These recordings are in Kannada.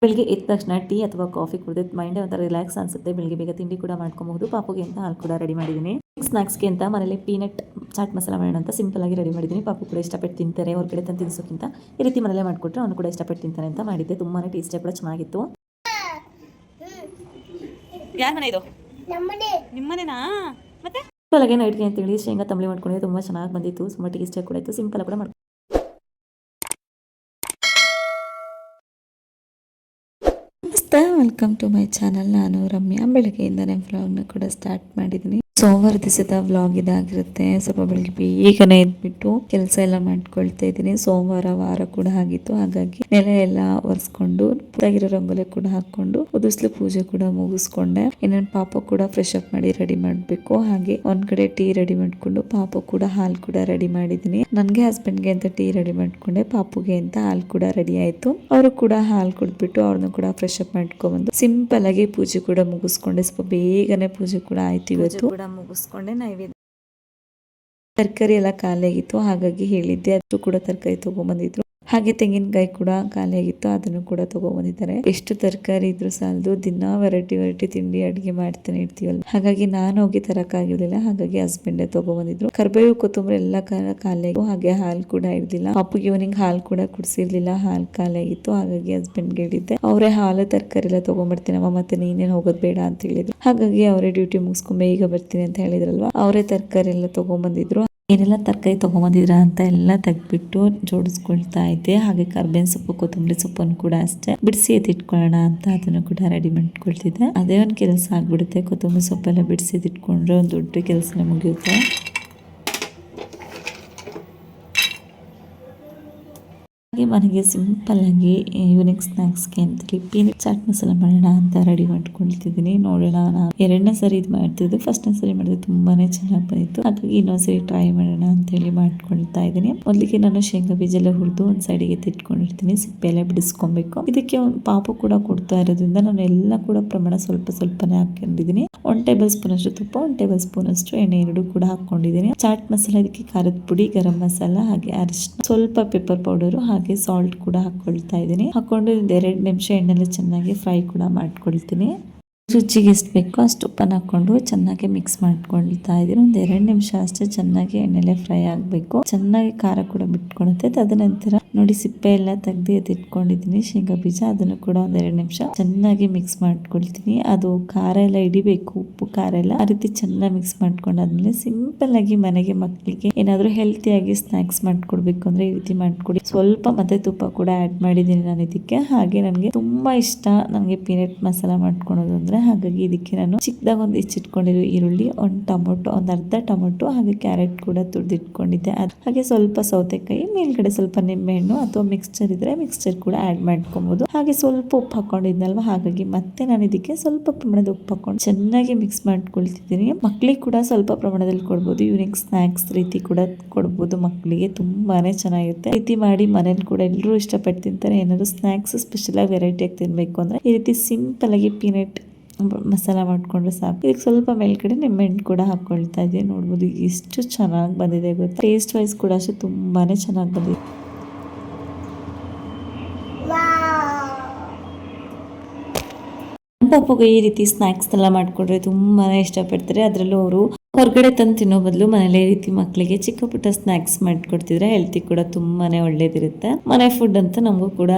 ಬೆಳಿಗ್ಗೆ ಎದ್ದ ತಕ್ಷಣ ಟೀ ಅಥವಾ ಕಾಫಿ ಕುಡಿದ್ರೆ ಮೈಂಡ್ ಒಂಥರ ರಿಲ್ಯಾಕ್ಸ್ ಅನ್ಸುತ್ತೆ. ಬೆಳಿಗ್ಗೆ ಬೇಗ ತಿಂಡಿ ಕೂಡ ಮಾಡ್ಕೊಬಹುದು. ಪಾಪುಗೆ ಅಂತ ಹಾಲು ಕೂಡ ರೆಡಿ ಮಾಡಿದ್ದೀನಿ. ಸ್ನಾಕ್ಸ್ಗೆ ಅಂತ ಮನೇಲಿ ಪೀನಟ್ ಚಾಟ್ ಮಸಾಲ ಮಾಡೋಣ ಅಂತ ಸಿಂಪಲ್ ಆಗಿ ರೆಡಿ ಮಾಡಿದ್ದೀನಿ. ಪಾಪು ಕೂಡ ಇಷ್ಟಪಟ್ಟು ತಿಂತಾರೆ. ಹೊರಗಡೆ ತಂದು ತಿನ್ಸೋಕ್ಕಿಂತ ಈ ರೀತಿ ಮನೇಲೆ ಮಾಡಿಕೊಟ್ರೆ ಅವನು ಕೂಡ ಇಷ್ಟಪಟ್ಟು ತಿಂತಾನೆ ಅಂತ ಮಾಡಿದ್ದೆ. ತುಂಬಾ ಟೇಸ್ಟಿ ಕೂಡ ಚೆನ್ನಾಗಿತ್ತು. ಯಾರ ಮನೆ ಇದು? ನಿಮ್ಮನೇನಾ? ಮತ್ತೆ ಸಿಂಪಲ್ ಆಗಿ ನೈಟ್ಗೆ ಅಂತೇಳಿ ಶೇಂಗಾ ತಂಬಳಿ ಮಾಡ್ಕೊಂಡಿದ್ದೆ. ತುಂಬ ಚೆನ್ನಾಗಿ ಬಂದಿತ್ತು. ತುಂಬ ಟೇಸ್ಟಿ ಕೂಡ ಇತ್ತು. ಸಿಂಪಲ್ ಕೂಡ ಮಾಡ್ಕೊಂಡು ವೆಲ್ಕಮ್ ಟು ಮೈ ಚಾನಲ್. ನಾನು ರಮ್ಯಾ. ಬೆಳಗ್ಗೆಯಿಂದನೇ ವ್ಲಾಗ್ನ ಕೂಡ ಸ್ಟಾರ್ಟ್ ಮಾಡಿದ್ದೀನಿ. ಸೋಮವಾರ ದಿವಸದ ವ್ಲಾಗ್ ಇದಾಗಿರುತ್ತೆ. ಸ್ವಲ್ಪ ಬೆಳಗ್ಗೆ ಬೇಗನೆ ಎದ್ಬಿಟ್ಟು ಕೆಲಸ ಎಲ್ಲ ಮಾಡ್ಕೊಳ್ತಾ ಇದ್ದೀನಿ. ಸೋಮವಾರ ವಾರ ಕೂಡ ಆಗಿತ್ತು, ಹಾಗಾಗಿ ನೆಲ ಎಲ್ಲ ಒರೆಸ್ಕೊಂಡು ಪುಟ್ಟಾಗಿರೋ ರಂಗೋಲಿ ಕೂಡ ಹಾಕೊಂಡು ಉದಿಸ್ಲು ಪೂಜೆ ಕೂಡ ಮುಗಿಸ್ಕೊಂಡೆ. ಇನ್ನೊಂದು ಪಾಪ ಕೂಡ ಫ್ರೆಶ್ ಅಪ್ ಮಾಡಿ ರೆಡಿ ಮಾಡಬೇಕು. ಹಾಗೆ ಒಂದ್ ಕಡೆ ಟೀ ರೆಡಿ ಮಾಡ್ಕೊಂಡು ಪಾಪು ಕೂಡ ಹಾಲು ಕೂಡ ರೆಡಿ ಮಾಡಿದ್ದೀನಿ. ನನ್ಗೆ ಹಸ್ಬೆಂಡ್ಗೆ ಅಂತ ಟೀ ರೆಡಿ ಮಾಡ್ಕೊಂಡೆ, ಪಾಪುಗೆ ಅಂತ ಹಾಲು ಕೂಡ ರೆಡಿ ಆಯ್ತು. ಅವರು ಕೂಡ ಹಾಲು ಕುಡ್ಬಿಟ್ಟು ಅವ್ರನ್ನ ಕೂಡ ಫ್ರೆಶ್ ಅಪ್ ಮಾಡ್ಕೊಂಡ್ಬಂದು ಸಿಂಪಲ್ ಆಗಿ ಪೂಜೆ ಕೂಡ ಮುಗಿಸ್ಕೊಂಡೆ. ಸ್ವಲ್ಪ ಬೇಗನೆ ಪೂಜೆ ಕೂಡ ಆಯ್ತು. ಇವತ್ತು ಮುಗಿಸ್ಕೊಂಡೆ. ನೈವೇದ್ಯ ತರಕಾರಿ ಎಲ್ಲ ಖಾಲಿ ಆಗಿತ್ತು, ಹಾಗಾಗಿ ಹೇಳಿದ್ದೆ. ಅದು ಕೂಡ ತರಕಾರಿ ತಗೊಂಡ್ಬಂದಿದ್ರು. ಹಾಗೆ ತೆಂಗಿನಕಾಯಿ ಕೂಡ ಖಾಲಿ ಆಗಿತ್ತು, ಅದನ್ನು ಕೂಡ ತಗೊಂಡ್ಬಂದಿದ್ದಾರೆ. ಎಷ್ಟು ತರಕಾರಿ ಇದ್ರು ಸಾಲದು. ದಿನ ವೆರೈಟಿ ತಿಂಡಿ ಅಡಿಗೆ ಮಾಡ್ತಾನೆ ಇರ್ತೀವಲ್ಲ, ಹಾಗಾಗಿ ನಾನು ಹೋಗಿ ತರಕಾಗಿರ್ಲಿಲ್ಲ. ಹಾಗಾಗಿ ಹಸ್ಬೆಂಡೇ ತಗೊಂಡ್ಬಂದಿದ್ರು. ಕರ್ಬೇವು ಕೊತ್ತಂಬರಿ ಎಲ್ಲ ಖಾಲಿ ಆಗಿತ್ತು. ಹಾಗೆ ಹಾಲು ಕೂಡ ಇರ್ಲಿಲ್ಲ. ಪಾಪುಗೆ ಇವನಿಂಗ್ ಹಾಲು ಕೂಡ ಕುಡಿಸಿರ್ಲಿಲ್ಲ, ಹಾಲು ಖಾಲಿ ಆಗಿತ್ತು. ಹಾಗಾಗಿ ಹಸ್ಬೆಂಡ್ಗೆ ಹೇಳಿದ್ದೆ. ಅವರೇ ಹಾಲು ತರಕಾರಿ ಎಲ್ಲ ತಗೊಂಡ್ಬರ್ತೀನಮ್ಮ, ಮತ್ತೆ ನೀನೇನು ಹೋಗೋದು ಬೇಡ ಅಂತ ಹೇಳಿದ್ರು. ಹಾಗಾಗಿ ಅವರೇ ಡ್ಯೂಟಿ ಮುಗಿಸ್ಕೊಂಡು ಬೇಗ ಬರ್ತೀನಿ ಅಂತ ಹೇಳಿದ್ರಲ್ವಾ, ಅವರೇ ತರಕಾರಿ ಎಲ್ಲ ತಗೊಂಡ್ಬಂದಿದ್ರು. ಏನೆಲ್ಲ ತರಕಾರಿ ತೊಗೊಂಬಂದಿದ್ರ ಅಂತ ಎಲ್ಲ ತೆಗ್ದ್ಬಿಟ್ಟು ಜೋಡಿಸ್ಕೊಳ್ತಾ ಇದ್ದೆ. ಹಾಗೆ ಕರ್ಬೇವಿನ ಸೊಪ್ಪು, ಕೊತ್ತಂಬರಿ ಸೊಪ್ಪನ್ನು ಕೂಡ ಅಷ್ಟೇ ಬಿಡಿಸಿ ಎತ್ತಿಟ್ಕೊಳ್ಳೋಣ ಅಂತ ಅದನ್ನು ಕೂಡ ರೆಡಿ ಮಾಡ್ಕೊಳ್ತಿದ್ದೆ. ಅದೇ ಒಂದು ಕೆಲಸ ಆಗ್ಬಿಡುತ್ತೆ. ಕೊತ್ತಂಬರಿ ಸೊಪ್ಪೆಲ್ಲ ಬಿಡಿಸಿ ಎತ್ತಿಟ್ಕೊಂಡ್ರೆ ಒಂದು ದೊಡ್ಡ ಕೆಲಸನೇ ಮುಗಿಯುತ್ತೆ. ಮನೆಗೆ ಸಿಂಪಲ್ ಆಗಿ ಈವ್ನಿಂಗ್ ಸ್ನಾಕ್ಸ್ಗೆ ಅಂತೇಳಿ ಪೀನಟ್ ಚಾಟ್ ಮಸಾಲ ಮಾಡೋಣ ಅಂತ ರೆಡಿ ಮಾಡ್ಕೊಳ್ತಿದ್ದೀನಿ. ನೋಡೋಣ, ನಾನು ಎರಡನೇ ಸರಿ ಇದು ಮಾಡ್ತಿದ್ದೆ. ಫಸ್ಟ್ನೇ ಸರಿ ಮಾಡಿದ್ರೆ ತುಂಬಾನೇ ಚೆನ್ನಾಗಿ ಬಂದಿತ್ತು, ಹಾಗಾಗಿ ಇನ್ನೊಂದ್ಸರಿ ಟ್ರೈ ಮಾಡೋಣ ಅಂತ ಹೇಳಿ ಮಾಡ್ಕೊಳ್ತಾ ಇದ್ದೀನಿ. ಮೊದಲಿಗೆ ನಾನು ಶೇಂಗಾ ಬೀಜ ಎಲ್ಲ ಹುರಿದು ಒಂದ್ ಸೈಡಿಗೆ ತಿಟ್ಕೊಂಡಿರ್ತೀನಿ. ಸಿಪ್ಪೆ ಎಲ್ಲ ಬಿಡಿಸ್ಕೊಬೇಕು. ಇದಕ್ಕೆ ಒಂದು ಪಾಪು ಕೂಡ ಕೊಡ್ತಾ ಇರೋದ್ರಿಂದ ನಾನು ಎಲ್ಲ ಕೂಡ ಪ್ರಮಾಣ ಸ್ವಲ್ಪನೇ ಹಾಕೊಂಡಿದ್ದೀನಿ. 1 ಟೇಬಲ್ ಸ್ಪೂನ್ ಅಷ್ಟು ತುಪ್ಪ, 1 ಟೇಬಲ್ ಸ್ಪೂನ್ ಅಷ್ಟು ಎಣ್ಣೆ ಎರಡು ಕೂಡ ಹಾಕೊಂಡಿದ್ದೀನಿ. ಚಾಟ್ ಮಸಾಲ, ಇದಕ್ಕೆ ಖಾರದ ಪುಡಿ, ಗರಂ ಮಸಾಲ, ಹಾಗೆ ಅರಿಶಿನ, ಸ್ವಲ್ಪ ಪೆಪ್ಪರ್ ಪೌಡರ್, ಹಾಗೆ ಸಾಲ್ಟ್ ಕೂಡ ಹಾಕೊಳ್ತಾ ಇದ್ದೀನಿ. ಹಾಕೊಂಡು 2 ನಿಮಿಷ ಎಣ್ಣೆಲಿ ಚೆನ್ನಾಗಿ ಫ್ರೈ ಕೂಡ ಮಾಡ್ಕೊಳ್ತೀನಿ. ರುಚಿಗೆ ಎಷ್ಟು ಬೇಕೋ ಅಷ್ಟು ಉಪ್ಪನ್ನು ಹಾಕೊಂಡು ಚೆನ್ನಾಗಿ ಮಿಕ್ಸ್ ಮಾಡ್ಕೊಳ್ತಾ ಇದ್ದೀನಿ. 2 ನಿಮಿಷ ಅಷ್ಟೇ ಚೆನ್ನಾಗಿ ಎಣ್ಣೆಲೆ ಫ್ರೈ ಆಗಬೇಕು. ಚೆನ್ನಾಗಿ ಖಾರ ಕೂಡ ಬಿಟ್ಕೊಳುತ್ತೆ. ತದನಂತರ ನೋಡಿ, ಸಿಪ್ಪೆ ಎಲ್ಲ ತೆಗೆದು ಎತ್ತಿಟ್ಕೊಂಡಿದ್ದೀನಿ ಶೇಂಗಾ ಬೀಜ, ಅದನ್ನು ಕೂಡ 2 ನಿಮಿಷ ಚೆನ್ನಾಗಿ ಮಿಕ್ಸ್ ಮಾಡ್ಕೊಳ್ತೀನಿ. ಅದು ಖಾರ ಎಲ್ಲ ಹಿಡಿಬೇಕು, ಉಪ್ಪು ಖಾರ ಎಲ್ಲ ಆ ರೀತಿ ಚೆನ್ನಾಗಿ ಮಿಕ್ಸ್ ಮಾಡ್ಕೊಂಡಾದ್ಮೇಲೆ ಸಿಂಪಲ್ ಆಗಿ ಮನೆಗೆ ಮಕ್ಕಳಿಗೆ ಏನಾದರೂ ಹೆಲ್ತಿಯಾಗಿ ಸ್ನಾಕ್ಸ್ ಮಾಡ್ಕೊಡ್ಬೇಕು ಅಂದ್ರೆ ಈ ರೀತಿ ಮಾಡ್ಕೊಡಿ. ಸ್ವಲ್ಪ ಮತ್ತೆ ತುಪ್ಪ ಕೂಡ ಆ್ಯಡ್ ಮಾಡಿದ್ದೀನಿ ನಾನು ಇದಕ್ಕೆ. ಹಾಗೆ ನನಗೆ ತುಂಬಾ ಇಷ್ಟ ನನಗೆ ಪೀನಟ್ ಮಸಾಲ ಮಾಡ್ಕೊಳೋದು ಅಂದ್ರೆ. ಹಾಗಾಗಿ ಇದಕ್ಕೆ ನಾನು ಚಿಕ್ಕದಾಗ ಒಂದು ಹೆಚ್ಚಿಟ್ಕೊಂಡಿರೋ ಈರುಳ್ಳಿ, ಒಂದು ಟೊಮೊಟೊ, ಒಂದು ಅರ್ಧ ಟೊಮೊಟೊ, ಹಾಗೆ ಕ್ಯಾರೆಟ್ ಕೂಡ ತುರಿದಿಟ್ಕೊಂಡಿದ್ದೆ. ಹಾಗೆ ಸ್ವಲ್ಪ ಸೌತೆಕಾಯಿ, ಮೇಲ್ಗಡೆ ಸ್ವಲ್ಪ ನಿಂಬೆಹಣ್ಣು ಅಥವಾ ಮಿಕ್ಸ್ಚರ್ ಇದ್ರೆ ಮಿಕ್ಸ್ಚರ್ ಕೂಡ ಆ್ಯಡ್ ಮಾಡ್ಕೊಬಹುದು. ಹಾಗೆ ಸ್ವಲ್ಪ ಉಪ್ಪು ಹಾಕೊಂಡಿದ್ನಲ್ವಾ, ಹಾಗಾಗಿ ಮತ್ತೆ ನಾನು ಇದಕ್ಕೆ ಸ್ವಲ್ಪ ಪ್ರಮಾಣದ ಉಪ್ಪು ಹಾಕೊಂಡು ಚೆನ್ನಾಗಿ ಮಿಕ್ಸ್ ಮಾಡ್ಕೊಳ್ತಿದ್ದೀನಿ. ಮಕ್ಕಳಿಗೆ ಕೂಡ ಸ್ವಲ್ಪ ಪ್ರಮಾಣದಲ್ಲಿ ಕೊಡ್ಬೋದು. ಈವ್ನಿಂಗ್ ಸ್ನಾಕ್ಸ್ ರೀತಿ ಕೂಡ ಕೊಡ್ಬೋದು ಮಕ್ಕಳಿಗೆ, ತುಂಬಾನೇ ಚೆನ್ನಾಗಿರುತ್ತೆ. ಈ ರೀತಿ ಮಾಡಿ ಮನೇಲಿ ಕೂಡ ಎಲ್ಲರೂ ಇಷ್ಟಪಟ್ಟು ತಿಂತಾರೆ. ಏನಾದ್ರು ಸ್ನಾಕ್ಸ್ ಸ್ಪೆಷಲ್ ಆಗಿ ವೆರೈಟಿ ಆಗಿ ತಿನ್ಬೇಕು ಅಂದ್ರೆ ಈ ರೀತಿ ಸಿಂಪಲ್ ಆಗಿ ಪೀನಟ್ ಮಸಾಲ ಮಾಡ್ಕೊಂಡ್ರೆ ಸಾಕು. ಇದಕ್ಕೆ ಸ್ವಲ್ಪ ಮೇಲ್ಗಡೆ ನಿಂಬೆಹಣ್ಣು ಕೂಡ ಹಾಕೊಳ್ತಾ ಇದ್ದೀನಿ. ನೋಡ್ಬೋದು ಎಷ್ಟು ಚೆನ್ನಾಗಿ ಬಂದಿದೆ ಗೊತ್ತಾ. ಟೇಸ್ಟ್ ವೈಸ್ ಕೂಡ ಅಷ್ಟೇ ತುಂಬಾನೇ ಚೆನ್ನಾಗಿ ಬಂದಿದೆ. ಪಾಪುಗೆ ಈ ರೀತಿ ಸ್ನಾಕ್ಸ್ ಎಲ್ಲ ಮಾಡ್ಕೊಡ್ರೆ ತುಂಬಾನೇ ಇಷ್ಟಪಡ್ತಾರೆ. ಅದರಲ್ಲೂ ಅವರು ಹೊರಗಡೆ ತಂದು ತಿನ್ನೋ ಬದಲು ಮನೇಲಿ ಈ ರೀತಿ ಮಕ್ಕಳಿಗೆ ಚಿಕ್ಕ ಪುಟ್ಟ ಸ್ನಾಕ್ಸ್ ಮಾಡ್ಕೊಡ್ತಿದ್ರೆ ಹೆಲ್ತಿ ಕೂಡ ತುಂಬಾನೇ ಒಳ್ಳೇದಿರುತ್ತೆ. ಮನೆ ಫುಡ್ ಅಂತ ನಮಗೂ ಕೂಡ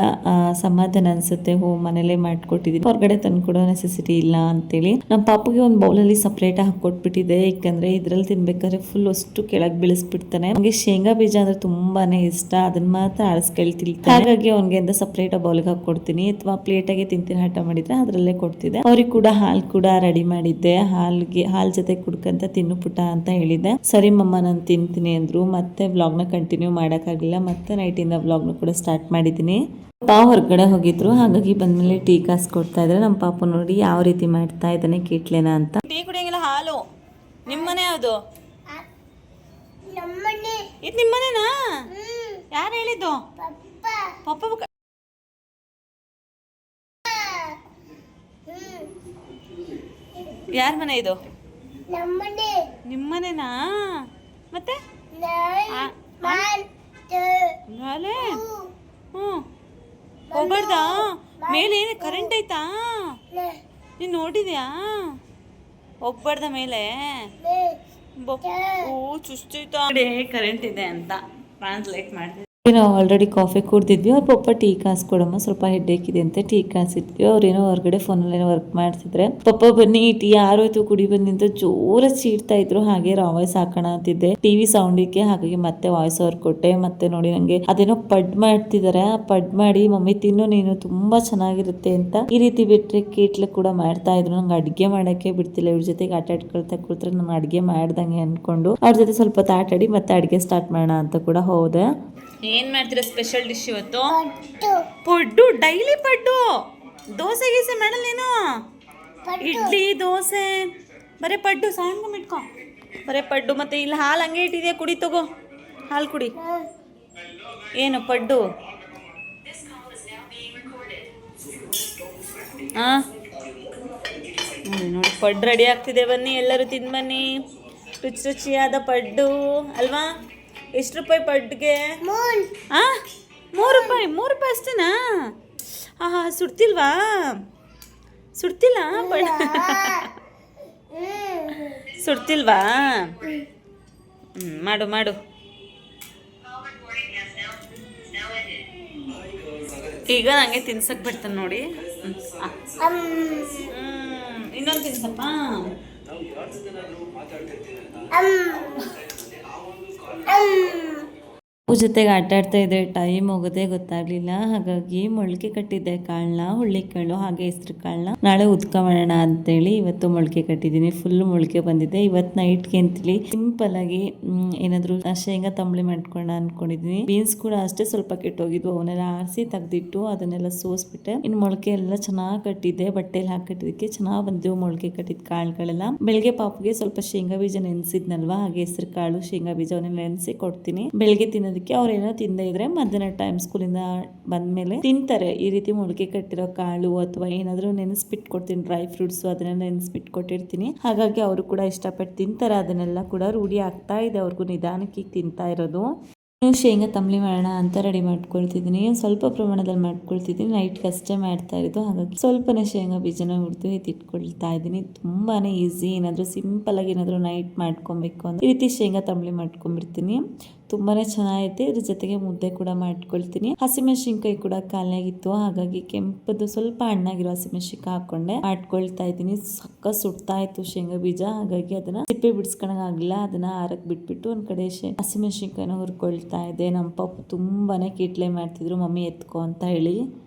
ಸಮಾಧಾನ ಅನ್ಸುತ್ತೆ. ಮನೇಲೆ ಮಾಡ್ಕೊಟ್ಟಿದೀನಿ, ಹೊರಗಡೆ ತಂದು ಕೊಡೋ ನೆಸೆಸಿಟಿ ಇಲ್ಲ ಅಂತೇಳಿ ನಮ್ಮ ಪಾಪುಗೆ ಒಂದು ಬೌಲಲ್ಲಿ ಸಪ್ರೇಟ್ ಹಾಕೊಟ್ಬಿಟ್ಟಿದೆ. ಯಾಕಂದ್ರೆ ಇದ್ರಲ್ಲಿ ತಿನ್ಬೇಕಾದ್ರೆ ಫುಲ್ ಅಷ್ಟು ಕೆಳಗೆ ಬೀಳಿಸ್ಬಿಡ್ತಾನೆ. ಅವ್ನಿಗೆ ಶೇಂಗಾ ಬೀಜ ಅಂದ್ರೆ ತುಂಬಾನೇ ಇಷ್ಟ, ಅದನ್ನ ಮಾತ್ರ ಆರಿಸ್ಕೊಳ್ತಿರ್ತಾನೆ. ಹಾಗಾಗಿ ಅವ್ನಿಗೆ ಅಂತ ಸಪ್ರೇಟ್ ಬೌಲ್ಗೆ ಹಾಕೊಡ್ತೀನಿ, ಅಥವಾ ಪ್ಲೇಟಾಗೆ ತಿಂತೀನಿ ಹಠ ಮಾಡಿದ್ರೆ ಅದರಲ್ಲೇ ಕೊಡ್ತಿದ್ದೆ. ಅವ್ರಿಗೆ ಕೂಡ ಹಾಲು ಕೂಡ ರೆಡಿ ಮಾಡಿದ್ದೆ. ಹಾಲ್ ಜೊತೆ ಕುಡ್ಕಂತ ತಿನ್ನು ಪುಟ ಅಂತ ಹೇಳಿದ್ದೆ. ಸರಿ ಮಮ್ಮ ನಾನು ತಿಂತೀನಿ ಅಂದ್ರು. ಮತ್ತೆ ವ್ಲಾಗ್ನ ಕಂಟಿನ್ಯೂ ಮಾಡೋಕ್ಕಾಗಲಿಲ್ಲ. ಮತ್ತೆ ನೈಟಿಂದ ವ್ಲಾಗ್ನ ಕೂಡ ಸ್ಟಾರ್ಟ್ ಮಾಡಿದ್ದೀನಿ. ಹೊರಗಡೆ ಹೋಗಿದ್ರು, ಹಾಗಾಗಿ ಬಂದ್ಮೇಲೆ ಟೀ ಕಾಸು ಕೊಡ್ತಾ ಇದ್ರೆ ನಮ್ಮ ಪಾಪು ನೋಡಿ ಯಾವ ರೀತಿ ಮಾಡ್ತಾ ಇದ್ದಾನೆ ಕಿಟ್ಲೆನ ಅಂತ. ಟೀ ಕುಡಿಯಂಗಿಲ್ಲ, ಹಾಲು. ನಿಮ್ಮನೆ ಯಾವುದು? ಇದು ನಿಮ್ಮನೇನಾ? ಯಾರು ಹೇಳಿದ್ದು? ಪಪ್ಪ. ಯಾರ ಮನೆ ಇದು? ನಿಮ್ಮನೇನಾ? ಮತ್ತೆ ಹೋಗ್ಬಾರ್ದಾ? ಮೇಲೆ ಏನು ಕರೆಂಟ್ ಐತಾ? ನೀನು ನೋಡಿದ್ಯಾ? ಹೋಗ್ಬಾರ್ದ ಮೇಲೆ? ಓ ಚುಸ್ತೈತಾ ಕರೆಂಟ್ ಇದೆ ಅಂತ ಟ್ರಾನ್ಸ್ಲೇಟ್ ಮಾಡ್ತೀವಿ. ನಾವು ಆಲ್ರೆಡಿ ಕಾಫಿ ಕುಡ್ದಿದ್ವಿ. ಅವ್ರ ಪಪ್ಪ ಟೀ ಕಾಸು ಕೊಡಮ್ಮ, ಸ್ವಲ್ಪ ಹೆಡ್ಡೇಕ್ ಇದೆ ಅಂತ ಟೀ ಕಾಸಿದ್ವಿ. ಅವ್ರೇನೋ ಹೊರಗಡೆ ಫೋನಲ್ಲಿ ಏನೋ ವರ್ಕ್ ಮಾಡ್ತಿದ್ರೆ ಪಪ್ಪ ಬನ್ನಿ ಟೀ ಯಾರೋಯ್ತು ಕುಡಿ ಬನ್ನಿ ಅಂತ ಜೋರ ಚೀಡ್ತಾ ಇದ್ರು. ಹಾಗೆ ವಾಯ್ಸ್ ಹಾಕೋಣ ಅಂತಿದ್ದೆ ಟಿವಿ ಸೌಂಡಿಗೆ, ಹಾಗಾಗಿ ಮತ್ತೆ ವಾಯ್ಸ್ ಓವರ್ ಕೊಟ್ಟೆ. ಮತ್ತೆ ನೋಡಿ ನಂಗೆ ಅದೇನೋ ಪಡ್ ಮಾಡ್ತಿದಾರೆ, ಆ ಪಡ್ ಮಾಡಿ ಮಮ್ಮಿ ತಿನ್ನು ನೀನು ತುಂಬಾ ಚೆನ್ನಾಗಿರುತ್ತೆ ಅಂತ ಈ ರೀತಿ ಬಿಟ್ರೆ ಕೀಟ್ಲು ಕೂಡ ಮಾಡ್ತಾ ಇದ್ರು. ನಂಗೆ ಅಡ್ಗೆ ಮಾಡಕ್ಕೆ ಬಿಡ್ತಿಲ್ಲ. ಇವ್ರ ಜೊತೆಗೆ ಆಟ ಆಡ್ಕೊಳ್ತಾ ಕೂತ್ರೆ ನಾನು ಅಡ್ಗೆ ಮಾಡ್ದಂಗೆ ಅನ್ಕೊಂಡು ಅವ್ರ ಜೊತೆ ಸ್ವಲ್ಪ ಆಟಾಡಿ ಮತ್ತೆ ಅಡ್ಗೆ ಸ್ಟಾರ್ಟ್ ಮಾಡೋಣ ಅಂತ ಕೂಡ ಹೋದೆ. ಏನ್ ಮಾಡ್ತೀರಾ ಸ್ಪೆಷಲ್ ಡಿಶ್ ಇವತ್ತು? ಪಡ್ಡು. ಡೈಲಿ ಪಡ್ಡು. ದೋಸೆ ಗೀಸೆ ಮಾಡಲ್ಲೇನು? ಇಡ್ಲಿ ದೋಸೆ ಬರೇ ಪಡ್ಡು. ಸಣ್ಣ ಇಟ್ಕೊ ಬರೇ ಪಡ್ಡು. ಮತ್ತೆ ಇಲ್ಲಿ ಹಾಲು ಹಂಗೆ ಇಟ್ಟಿದೆಯಾ, ಕುಡಿ ತಗೋ, ಹಾಲು ಕುಡಿ. ಏನು ಪಡ್ಡು? ನೋಡಿ ಪಡ್ಡು ರೆಡಿ ಆಗ್ತಿದೆ. ಬನ್ನಿ ಎಲ್ಲರೂ ತಿಂದು ಬನ್ನಿ. ರುಚಿ ರುಚಿಯಾದ ಪಡ್ಡು ಅಲ್ವಾ? ಎಷ್ಟು ರೂಪಾಯಿ ಪಡ್ಗೆ? 3 ರೂಪಾಯಿ. 3 ರೂಪಾಯಿ ಅಷ್ಟೇನಾ? ಸುಡ್ತಿಲ್ವಾ? ಸುಡ್ತಿಲ್ಲ ಪಡ್ಡು? ಸುಡ್ತಿಲ್ವಾ? ಮಾಡು ಮಾಡು. ಈಗ ನಂಗೆ ತಿನ್ಸಕ್ ಬಿಡ್ತಾನೆ ನೋಡಿ. ಇನ್ನೊಂದು ತಿನ್ಸಪ್ಪ. ಜೊತೆಗೆ ಆಟ ಆಡ್ತಾ ಇದ್ದೆ, ಟೈಮ್ ಹೋಗೋದೇ ಗೊತ್ತಾಗ್ಲಿಲ್ಲ. ಹಾಗಾಗಿ ಮೊಳಕೆ ಕಟ್ಟಿದ್ದೆ ಕಾಳನ್ನ, ಹುಳ್ಳಿಕಾಳು ಹಾಗೆ ಹೆಸರು ಕಾಳನ್ನ ನಾಳೆ ಉದ್ಕೊಂಬೋಣ ಅಂತೇಳಿ ಇವತ್ತು ಮೊಳಕೆ ಕಟ್ಟಿದ್ದೀನಿ. ಫುಲ್ ಮೊಳಕೆ ಬಂದಿದೆ. ಇವತ್ತು ನೈಟ್ಗೆ ಅಂತೇಳಿ ಸಿಂಪಲ್ ಆಗಿ ಏನಾದ್ರು ಶೇಂಗಾ ತಂಬಳಿ ಮಾಡ್ಕೊಂಡು ಅನ್ಕೊಂಡಿದೀನಿ. ಬೀನ್ಸ್ ಕೂಡ ಅಷ್ಟೇ ಸ್ವಲ್ಪ ಕೆಟ್ಟೋಗಿದ್ವು, ಅವನ್ನೆಲ್ಲ ಆರಿಸಿ ತೆಗ್ದಿಟ್ಟು ಅದನ್ನೆಲ್ಲ ಸೋಸ್ಬಿಟ್ಟೆ. ಇನ್ನು ಮೊಳಕೆ ಎಲ್ಲ ಚೆನ್ನಾಗಿ ಕಟ್ಟಿದ್ದೆ, ಬಟ್ಟೆಲಿ ಹಾಕಿಟ್ಟಿದ್ದಕ್ಕೆ ಚೆನ್ನಾಗಿ ಬಂದಿದ್ದವು ಮೊಳಕೆ ಕಟ್ಟಿದ ಕಾಳುಗಳೆಲ್ಲ. ಬೆಳಗ್ಗೆ ಪಾಪಗೆ ಸ್ವಲ್ಪ ಶೇಂಗಾ ಬೀಜ ನೆನೆಸಿದ್ನಲ್ವಾ, ಹಾಗೆ ಹೆಸರು ಕಾಳು ಶೇಂಗಾ ಬೀಜ ಅವನ್ನೆಲ್ಲ ನೆನೆಸಿ ಕೊಡ್ತೀನಿ. ಬೆಳಗ್ಗೆ ತಿನ್ನೋದಕ್ಕೆ ಅವ್ರೇನೋ ತಿಂದೇ ಇದ್ರೆ ಮಧ್ಯಾಹ್ನ ಟೈಮ್ ಸ್ಕೂಲಿಂದ ಬಂದ್ಮೇಲೆ ತಿಂತಾರೆ. ಈ ರೀತಿ ಮೊಳಕೆ ಕಟ್ಟಿರೋ ಕಾಳು ಅಥವಾ ಏನಾದರೂ ನೆನೆಸ್ಬಿಟ್ಟು ಕೊಡ್ತೀನಿ, ಡ್ರೈ ಫ್ರೂಟ್ಸ್ ಅದನ್ನೆಲ್ಲ ನೆನೆಸ್ಬಿಟ್ಟು ಕೊಟ್ಟಿರ್ತೀನಿ. ಹಾಗಾಗಿ ಅವರು ಕೂಡ ಇಷ್ಟಪಟ್ಟು ತಿಂತಾರೆ. ಅದನ್ನೆಲ್ಲ ಕೂಡ ರೂಢಿ ಆಗ್ತಾ ಇದೆ ಅವ್ರಿಗೂ, ನಿಧಾನಕ್ಕೆ ತಿಂತಾ ಇರೋದು. ಶೇಂಗಾ ತಂಬಳಿ ಮಾಡೋಣ ಅಂತ ರೆಡಿ ಮಾಡ್ಕೊಳ್ತಿದ್ದೀನಿ. ಸ್ವಲ್ಪ ಪ್ರಮಾಣದಲ್ಲಿ ಮಾಡ್ಕೊಳ್ತಿದ್ದೀನಿ, ನೈಟ್ಗೆ ಅಷ್ಟೇ ಮಾಡ್ತಾ ಇರೋದು. ಹಾಗಾಗಿ ಸ್ವಲ್ಪನೇ ಶೇಂಗಾ ಬೀಜನ ಹುರಿದು ಎತ್ತಿಟ್ಕೊಳ್ತಾ ಇದ್ದೀನಿ. ತುಂಬಾನೇ ಈಸಿ. ಏನಾದರೂ ಸಿಂಪಲ್ ಆಗಿ ಏನಾದರೂ ನೈಟ್ ಮಾಡ್ಕೊಬೇಕು ಅಂದ್ರೆ ಈ ರೀತಿ ಶೇಂಗಾ ತಂಬಳಿ ಮಾಡ್ಕೊಂಡ್ಬಿಡ್ತೀನಿ. ತುಂಬಾನೇ ಚೆನ್ನಾಗೈತೆ. ಇದ್ರ ಜೊತೆಗೆ ಮುದ್ದೆ ಕೂಡ ಮಾಡ್ಕೊಳ್ತೀನಿ. ಹಸಿಮೆಣಸಿನ್ಕಾಯಿ ಕೂಡ ಖಾಲಿಯಾಗಿತ್ತು, ಹಾಗಾಗಿ ಕೆಂಪದು ಸ್ವಲ್ಪ ಹಣ್ಣಾಗಿರೋ ಹಸಿಮೆಣಸಿನ್ಕಾಯಿ ಹಾಕೊಂಡೆ ಮಾಡ್ಕೊಳ್ತಾ ಇದ್ದೀನಿ. ಸಕ್ಕ ಸುಡ್ತಾ ಇತ್ತು ಶೇಂಗಾ ಬೀಜ, ಹಾಗಾಗಿ ಅದನ್ನ ಸಿಪ್ಪೆ ಬಿಡಿಸ್ಕೊಳಕ್ ಆಗಿಲ್ಲ. ಅದನ್ನ ಆರಕ್ಕೆ ಬಿಟ್ಬಿಟ್ಟು ಒಂದ್ ಕಡೆ ಹಸಿಮೆಣಸಿನ್ಕಾಯಿನ ಹುರ್ಕೊಳ್ತಾ ಇದ್ದೆ. ನಮ್ಮ ಪಾಪ ತುಂಬಾನೇ ಕಿಟ್ಲೆ ಮಾಡ್ತಿದ್ರು, ಮಮ್ಮಿ ಎತ್ಕೊ ಅಂತ ಹೇಳಿ.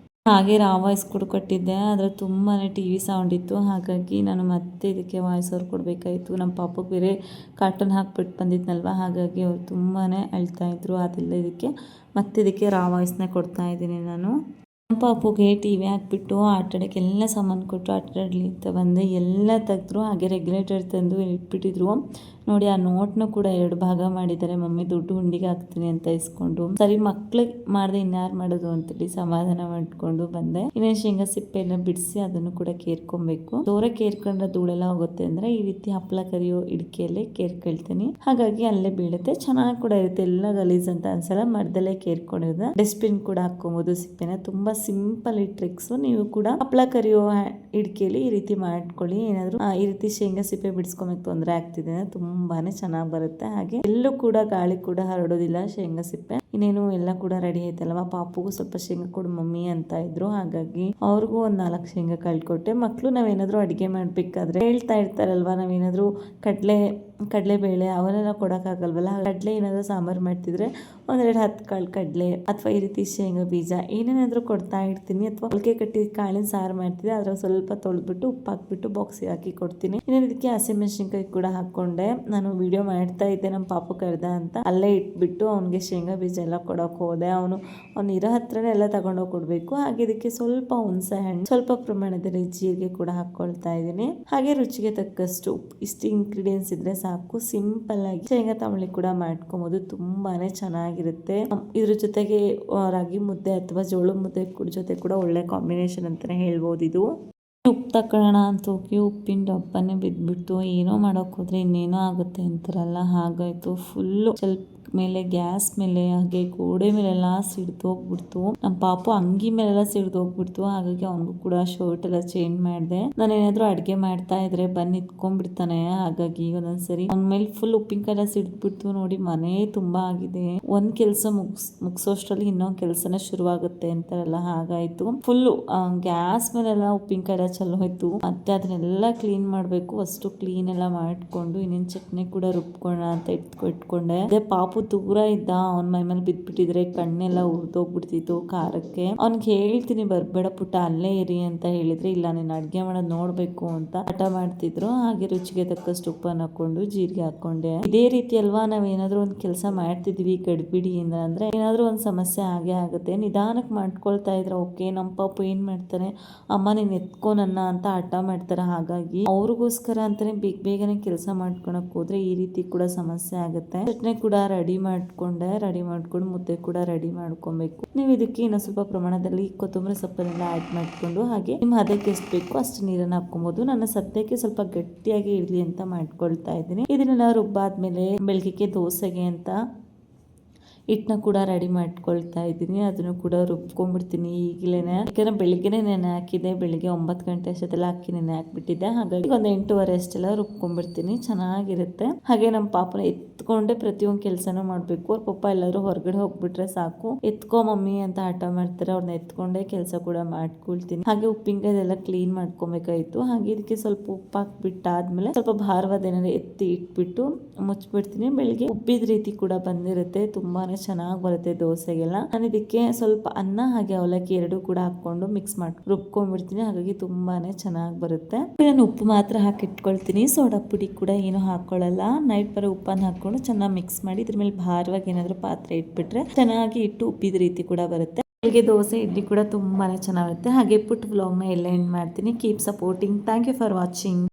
ಹಾಗೆ ವಾಯ್ಸ್ ಕೂಡ ಕೊಟ್ಟಿದ್ದೆ, ಆದರೆ ತುಂಬಾ ಟಿವಿ ಸೌಂಡ್ ಇತ್ತು. ಹಾಗಾಗಿ ನಾನು ಮತ್ತೆ ಇದಕ್ಕೆ ವಾಯ್ಸ್ ಓವರ್ ಕೊಡಬೇಕಾಯಿತು. ನಮ್ಮ ಪಾಪಕ್ಕೆ ಬೇರೆ ಕಾರ್ಟೂನ್ ಹಾಕ್ಬಿಟ್ಟು ಬಂದಿದ್ನಲ್ವ, ಹಾಗಾಗಿ ಅವ್ರು ತುಂಬಾ ಅಳ್ತಾ ಇದ್ರು. ಅದೆಲ್ಲ ಇದಕ್ಕೆ ಮತ್ತೆ ಇದಕ್ಕೆ ವಾಯ್ಸ್ನೇ ಕೊಡ್ತಾ ಇದ್ದೀನಿ ನಾನು. ನಮ್ಮ ಪಾಪುಗೆ ಟಿವಿ ಹಾಕ್ಬಿಟ್ಟು ಆಟಾಡೋಕ್ಕೆ ಎಲ್ಲ ಸಾಮಾನು ಕೊಟ್ಟು ಆಟಾಡಲಿ ಅಂತ ಬಂದೆ. ಎಲ್ಲ ತೆಗೆದ್ರು. ಹಾಗೆ ರೆಗ್ಯುಲೇಟರ್ ತಂದು ಇಟ್ಬಿಟ್ಟಿದ್ರು ನೋಡಿ. ಆ ನೋಟ್ನ ಕೂಡ 2 ಭಾಗ ಮಾಡಿದ್ದಾರೆ. ಮಮ್ಮಿ ದುಡ್ಡು ಹುಂಡಿಗೆ ಹಾಕ್ತೀನಿ ಅಂತ ಇಸ್ಕೊಂಡು, ಸರಿ ಮಕ್ಳಿಗೆ ಮಾಡಿದೆ ಇನ್ಯಾರು ಮಾಡೋದು ಅಂತೇಳಿ ಸಮಾಧಾನ ಮಾಡ್ಕೊಂಡು ಬಂದೆ. ಇನ್ನೇನು ಶೇಂಗಾ ಸಿಪ್ಪೆ ಎಲ್ಲ ಬಿಡಿಸಿ ಅದನ್ನು ಕೂಡ ಕೇರ್ಕೊಬೇಕು. ದೂರ ಕೇರ್ಕೊಂಡ್ರೆ ಧೂಳೆಲ್ಲ ಹೋಗುತ್ತೆ ಅಂದ್ರೆ ಈ ರೀತಿ ಹಪ್ಪಳ ಕರಿಯೋ ಇಡ್ಕೆಯಲ್ಲೇ ಕೇರ್ಕೊಳ್ತೀನಿ. ಹಾಗಾಗಿ ಅಲ್ಲೇ ಬೀಳುತ್ತೆ, ಚೆನ್ನಾಗಿ ಕೂಡ ಇರುತ್ತೆ. ಎಲ್ಲ ಗಲೀಜ್ ಅಂತ ಅನ್ಸಲ್ಲ. ಮರದಲ್ಲೇ ಕೇರ್ಕೊಂಡಿರೋದು. ಡಸ್ಟ್ಬಿನ್ ಕೂಡ ಹಾಕೊಬಹುದು ಸಿಪ್ಪೆನ. ತುಂಬಾ ಸಿಂಪಲ್ ಈ ಟ್ರಿಕ್ಸ್. ನೀವು ಕೂಡ ಹಪ್ಪಳ ಕರಿಯೋ ಇಡ್ಕೆಯಲ್ಲಿ ಈ ರೀತಿ ಮಾಡ್ಕೊಳ್ಳಿ. ಏನಾದ್ರು ಈ ರೀತಿ ಶೇಂಗಾ ಸಿಪ್ಪೆ ಬಿಡಿಸ್ಕೊಬೇಕು ತೊಂದರೆ ಆಗ್ತಿದೆ, ತುಂಬಾನೇ ಚೆನ್ನಾಗಿ ಬರುತ್ತೆ. ಹಾಗೆ ಎಲ್ಲೂ ಕೂಡ ಗಾಳಿ ಕೂಡ ಹರಡೋದಿಲ್ಲ ಶೇಂಗಾ ಸಿಪ್ಪೆ. ಇನ್ನೇನು ಎಲ್ಲ ಕೂಡ ರೆಡಿ ಆಯ್ತಲ್ವಾ. ಪಾಪುಗೂ ಸ್ವಲ್ಪ ಶೇಂಗಾ ಕೊಡು ಮಮ್ಮಿ ಅಂತ ಇದ್ರು, ಹಾಗಾಗಿ ಅವ್ರಿಗೂ ಒಂದ್ 4 ಶೇಂಗಾ ಕಳ್ಕೊಟ್ಟೆ. ಮಕ್ಳು ನಾವೇನಾದ್ರು ಅಡಿಗೆ ಮಾಡ್ಬೇಕಾದ್ರೆ ಹೇಳ್ತಾ ಇರ್ತಾರಲ್ವಾ, ನಾವೇನಾದ್ರು ಕಡಲೆಬೇಳೆ ಅವನ್ನೆಲ್ಲ ಕೊಡೋಕ್ಕಾಗಲ್ವಲ್ಲ. ಕಡಲೆ ಏನಾದರೂ ಸಾಂಬಾರು ಮಾಡ್ತಿದ್ರೆ 1-2 ಕಾಳು ಕಡಲೆ ಅಥವಾ ಈ ರೀತಿ ಶೇಂಗಾ ಬೀಜ ಏನೇನಾದರೂ ಕೊಡ್ತಾ ಇರ್ತೀನಿ. ಅಥವಾ ಮೊಳಕೆ ಕಟ್ಟಿದ ಕಾಳಿನ ಸಾರು ಮಾಡ್ತಿದ್ದೆ, ಅದ್ರಾಗ ಸ್ವಲ್ಪ ತೊಳೆದ್ಬಿಟ್ಟು ಉಪ್ಪು ಹಾಕ್ಬಿಟ್ಟು ಬಾಕ್ಸಿಗೆ ಹಾಕಿ ಕೊಡ್ತೀನಿ. ಇನ್ನೇನು ಇದಕ್ಕೆ ಹಸಿಮೆಣಸಿನ್ಕಾಯಿ ಕೂಡ ಹಾಕೊಂಡೆ. ನಾನು ವಿಡಿಯೋ ಮಾಡ್ತಾ ಇದ್ದೆ, ನಮ್ಮ ಪಾಪು ಕರೆದ ಅಂತ ಅಲ್ಲೇ ಇಟ್ಬಿಟ್ಟು ಅವ್ನಿಗೆ ಶೇಂಗಾ ಬೀಜ ಎಲ್ಲ ಕೊಡೋಕೆ ಹೋದೆ. ಅವ್ನು ಇರೋ ಹತ್ರನೇ ಎಲ್ಲ ತಗೊಂಡೋಗಿ ಕೊಡಬೇಕು. ಹಾಗೆ ಇದಕ್ಕೆ ಸ್ವಲ್ಪ ಹುಣಸೆ ಹಣ್ಣು, ಸ್ವಲ್ಪ ಪ್ರಮಾಣದಲ್ಲಿ ಜೀರಿಗೆ ಕೂಡ ಹಾಕೊಳ್ತಾ ಇದ್ದೀನಿ. ಹಾಗೆ ರುಚಿಗೆ ತಕ್ಕಷ್ಟು ಉಪ್ಪು. ಇಷ್ಟು ಇಂಗ್ರೀಡಿಯೆಂಟ್ಸ್ ಇದ್ರೆ ಸಾಕು. ಸಿಂಪಲ್ ಆಗಿ ಶೇಂಗಾ ತಂಬಳಿ ಕೂಡ ಮಾಡ್ಕೊಬಹುದು, ತುಂಬಾನೇ ಚೆನ್ನಾಗಿರುತ್ತೆ. ಇದ್ರ ಜೊತೆಗೆ ರಾಗಿ ಮುದ್ದೆ ಅಥವಾ ಜೋಳದ ಮುದ್ದೆ ಜೊತೆ ಕೂಡ ಒಳ್ಳೆ ಕಾಂಬಿನೇಷನ್ ಅಂತಾನೆ ಹೇಳ್ಬೋದು ಇದು. ಉಪ್ಪು ತಕೊಳ್ಳೋಣ ಅಂತ ಹೋಗಿ ಉಪ್ಪಿನ ಡಬ್ಬನೇ ಬಿದ್ದುಬಿಟ್ಟು ಏನೋ ಮಾಡೋಕೆ ಹೋದ್ರೆ ಇನ್ನೇನೋ ಆಗುತ್ತೆ ಅಂತಾರಲ್ಲ, ಹಾಗಾಯ್ತು. ಫುಲ್ಲು ಸ್ವಲ್ಪ ಮೇಲೆ ಗ್ಯಾಸ್ ಮೇಲೆ ಹಾಗೆ ಗೋಡೆ ಮೇಲೆಲ್ಲ ಸಿಡ್ದೋಗ್ಬಿಡ್ತು. ನಮ್ಮ ಪಾಪು ಅಂಗಿ ಮೇಲೆಲ್ಲ ಸಿಡ್ದೋಗ್ಬಿಡ್ತು. ಹಾಗಾಗಿ ಅವನಿಗೂ ಕೂಡ ಶರ್ಟ್ ಎಲ್ಲ ಚೇಂಜ್ ಮಾಡಿದೆ. ನಾನು ಏನಾದ್ರು ಅಡ್ಗೆ ಮಾಡ್ತಾ ಇದ್ರೆ ಬಂದು ನಿಂತ್ಕೊಂಡ್ಬಿಡ್ತಾನೆ. ಹಾಗಾಗಿ ಒಂದೊಂದ್ಸರಿ ಅವನ ಮೇಲೆ ಫುಲ್ ಉಪ್ಪಿನಕಾಯಿ ಎಲ್ಲ ಸಿಡ್ಬಿಡ್ತು. ನೋಡಿ ಮನೆ ತುಂಬಾ ಆಗಿದೆ. ಒಂದ್ ಕೆಲಸ ಮುಗಿಸೋಷ್ಟ್ರಲ್ಲಿ ಇನ್ನೊಂದ್ ಕೆಲಸನ ಶುರುವಾಗುತ್ತೆ ಅಂತಾರಲ್ಲ, ಹಾಗಾಯ್ತು. ಫುಲ್ ಗ್ಯಾಸ್ ಮೇಲೆಲ್ಲ ಉಪ್ಪಿನಕಾಯಿ ಎಲ್ಲ ಚೆಲ್ಲೋಯ್ತು. ಮತ್ತೆ ಅದನ್ನೆಲ್ಲ ಕ್ಲೀನ್ ಮಾಡ್ಬೇಕು. ಅಷ್ಟು ಕ್ಲೀನ್ ಎಲ್ಲ ಮಾಡ್ಕೊಂಡು ಇನ್ನೇನ್ ಚಟ್ನಿ ಕೂಡ ರುಬ್ಕೋಣ ಅಂತ ಇಟ್ಕೊಂಡೆ. ಅದೇ ಪಾಪು ದೂರ ಇದ್ದ, ಅವನ್ ಮೈ ಮೇಲೆ ಬಿದ್ಬಿಟ್ಟಿದ್ರೆ ಕಣ್ಣೆಲ್ಲ ಉರ್ದೋಗ್ಬಿಡ್ತಿತ್ತು ಖಾರಕ್ಕೆ. ಅವ್ನಿಗೆ ಹೇಳ್ತೀನಿ ಬರ್ಬೇಡ ಪುಟ್ಟ ಅಲ್ಲೇ ಇರಿ ಅಂತ ಹೇಳಿದ್ರೆ, ಇಲ್ಲ ನೀನ್ ಅಡ್ಗೆ ಮಾಡೋದ್ ನೋಡ್ಬೇಕು ಅಂತ ಹಠ ಮಾಡ್ತಿದ್ರು. ಹಾಗೆ ರುಚಿಗೆ ತಕ್ಕಷ್ಟು ಉಪ್ಪನ್ನು ಹಾಕೊಂಡು ಜೀರಿಗೆ ಹಾಕೊಂಡೆ. ಇದೇ ರೀತಿ ಅಲ್ವಾ ನಾವ್ ಏನಾದ್ರು ಒಂದ್ ಕೆಲಸ ಮಾಡ್ತಿದ್ವಿ ಗಡ್ಬಿಡಿಯಿಂದ ಅಂದ್ರೆ ಏನಾದ್ರು ಒಂದ್ ಸಮಸ್ಯೆ ಆಗೇ ಆಗುತ್ತೆ. ನಿಧಾನಕ್ಕೆ ಮಾಡ್ಕೊಳ್ತಾ ಇದ್ರೆ ಓಕೆ. ನಮ್ಮ ಪಾಪು ಏನ್ ಮಾಡ್ತಾನೆ, ಅಮ್ಮ ನೀನ್ ಎತ್ಕೊ ನನ್ನ ಅಂತ ಹಠ ಮಾಡ್ತಾರೆ. ಹಾಗಾಗಿ ಅವ್ರಿಗೋಸ್ಕರ ಅಂತಾನೆ ಬೇಗನೆ ಕೆಲಸ ಮಾಡ್ಕೊಳಕ್ ಹೋದ್ರೆ ಈ ರೀತಿ ಕೂಡ ಸಮಸ್ಯೆ ಆಗುತ್ತೆ. ಚಟ್ನಿ ಕೂಡ ರೆಡಿ ಮಾಡ್ಕೊಂಡು ಮುದ್ದೆ ಕೂಡ ರೆಡಿ ಮಾಡ್ಕೊಬೇಕು. ನೀವು ಇದಕ್ಕೆ ಇನ್ನೂ ಸ್ವಲ್ಪ ಪ್ರಮಾಣದಲ್ಲಿ ಕೊತ್ತಂಬರಿ ಸೊಪ್ಪನ್ನೆಲ್ಲ ಆಡ್ ಮಾಡ್ಕೊಂಡು ಹಾಗೆ ನಿಮ್ಮ ಹದಕ್ಕೆ ಎಷ್ಟು ಬೇಕು ಅಷ್ಟು ನೀರನ್ನ ಹಾಕೊಬಹುದು. ನನ್ನ ಸದ್ಯಕ್ಕೆ ಸ್ವಲ್ಪ ಗಟ್ಟಿಯಾಗಿ ಇರ್ಲಿ ಅಂತ ಮಾಡ್ಕೊಳ್ತಾ ಇದ್ದೀನಿ. ಇದನ್ನೆಲ್ಲ ರುಬ್ಬಾದ್ಮೇಲೆ ಬೆಳಗ್ಗೆ ದೋಸೆಗೆ ಅಂತ ಹಿಟ್ಟನ್ನ ಕೂಡ ರೆಡಿ ಮಾಡ್ಕೊಳ್ತಾ ಇದ್ದೀನಿ. ಅದನ್ನು ಕೂಡ ರುಬ್ಕೊಂಡ್ಬಿಡ್ತೀನಿ ಈಗಲೇನೆ. ಯಾಕಂದ್ರೆ ಬೆಳಿಗ್ಗೆನೆ ನೆನೆ ಹಾಕಿದೆ. ಬೆಳಿಗ್ಗೆ 9 ಗಂಟೆ ಅಷ್ಟೊತ್ತೆಲ್ಲ ಅಕ್ಕಿ ನೆನೆ ಹಾಕ್ಬಿಟ್ಟಿದ್ದೆ. ಹಾಗಾಗಿ ಒಂದು 8:30 ಅಷ್ಟೆಲ್ಲ ರುಬ್ಕೊಂಡ್ಬಿಡ್ತೀನಿ, ಚೆನ್ನಾಗಿರುತ್ತೆ. ಹಾಗೆ ನಮ್ಮ ಪಾಪನ ಎತ್ಕೊಂಡೆ ಪ್ರತಿಯೊಂದು ಕೆಲಸನೂ ಮಾಡಬೇಕು. ಅವ್ರ ಪಾಪ ಎಲ್ಲರೂ ಹೊರಗಡೆ ಹೋಗ್ಬಿಟ್ರೆ ಸಾಕು, ಎತ್ಕೋ ಮಮ್ಮಿ ಅಂತ ಹಠ ಮಾಡ್ತಾರೆ. ಅವ್ರನ್ನ ಎತ್ಕೊಂಡೆ ಕೆಲಸ ಕೂಡ ಮಾಡ್ಕೊಳ್ತೀನಿ. ಹಾಗೆ ಉಪ್ಪಿನಕಾಯಿದೆಲ್ಲ ಕ್ಲೀನ್ ಮಾಡ್ಕೊಬೇಕಾಯ್ತು. ಹಾಗೆ ಇದಕ್ಕೆ ಸ್ವಲ್ಪ ಉಪ್ಪು ಹಾಕ್ಬಿಟ್ಟಾದ್ಮೇಲೆ ಸ್ವಲ್ಪ ಭಾರವಾದ ಏನಾದ್ರು ಎತ್ತಿ ಇಟ್ಬಿಟ್ಟು ಮುಚ್ಚಿಬಿಡ್ತೀನಿ. ಬೆಳಿಗ್ಗೆ ಉಬ್ಬಿದ ರೀತಿ ಕೂಡ ಬಂದಿರುತ್ತೆ. ತುಂಬಾನೇ ಚೆನ್ನಾಗಿ ಬರುತ್ತೆ ದೋಸೆಗೆಲ್ಲ. ನಾನು ಇದಕ್ಕೆ ಸ್ವಲ್ಪ ಅನ್ನ ಹಾಗೆ ಅವಲಕ್ಕಿ ಎರಡು ಕೂಡ ಹಾಕೊಂಡು ಮಿಕ್ಸ್ ಮಾಡಿ ರುಬ್ಕೊಂಡ್ಬಿಡ್ತೀನಿ. ಹಾಗಾಗಿ ತುಂಬಾನೇ ಚೆನ್ನಾಗಿ ಬರುತ್ತೆ. ನಾನು ಉಪ್ಪು ಮಾತ್ರ ಹಾಕಿ ಇಟ್ಕೊಳ್ತೀನಿ. ಸೋಡಾ ಪುಡಿ ಕೂಡ ಏನು ಹಾಕೊಳ್ಳಲ್ಲ. ನೈಟ್ ಬರೋ ಉಪ್ಪನ್ನು ಹಾಕೊಂಡು ಚೆನ್ನಾಗಿ ಮಿಕ್ಸ್ ಮಾಡಿ ಇದ್ರ ಮೇಲೆ ಭಾರವಾಗಿ ಏನಾದ್ರು ಪಾತ್ರೆ ಇಟ್ಬಿಟ್ರೆ ಚೆನ್ನಾಗಿ ಇಟ್ಟು ಉಬ್ಬಿದ ರೀತಿ ಕೂಡ ಬರುತ್ತೆ. ಬೆಳಗ್ಗೆ ದೋಸೆ ಇಡ್ಲಿ ಕೂಡ ತುಂಬಾನೇ ಚೆನ್ನಾಗಿರುತ್ತೆ. ಹಾಗೆ ಪುಟ್ ವ್ಲಾಗ್ನ ಎಲ್ಲ ಎಂಡ್ ಮಾಡ್ತೀನಿ. Keep supporting. Thank you for watching.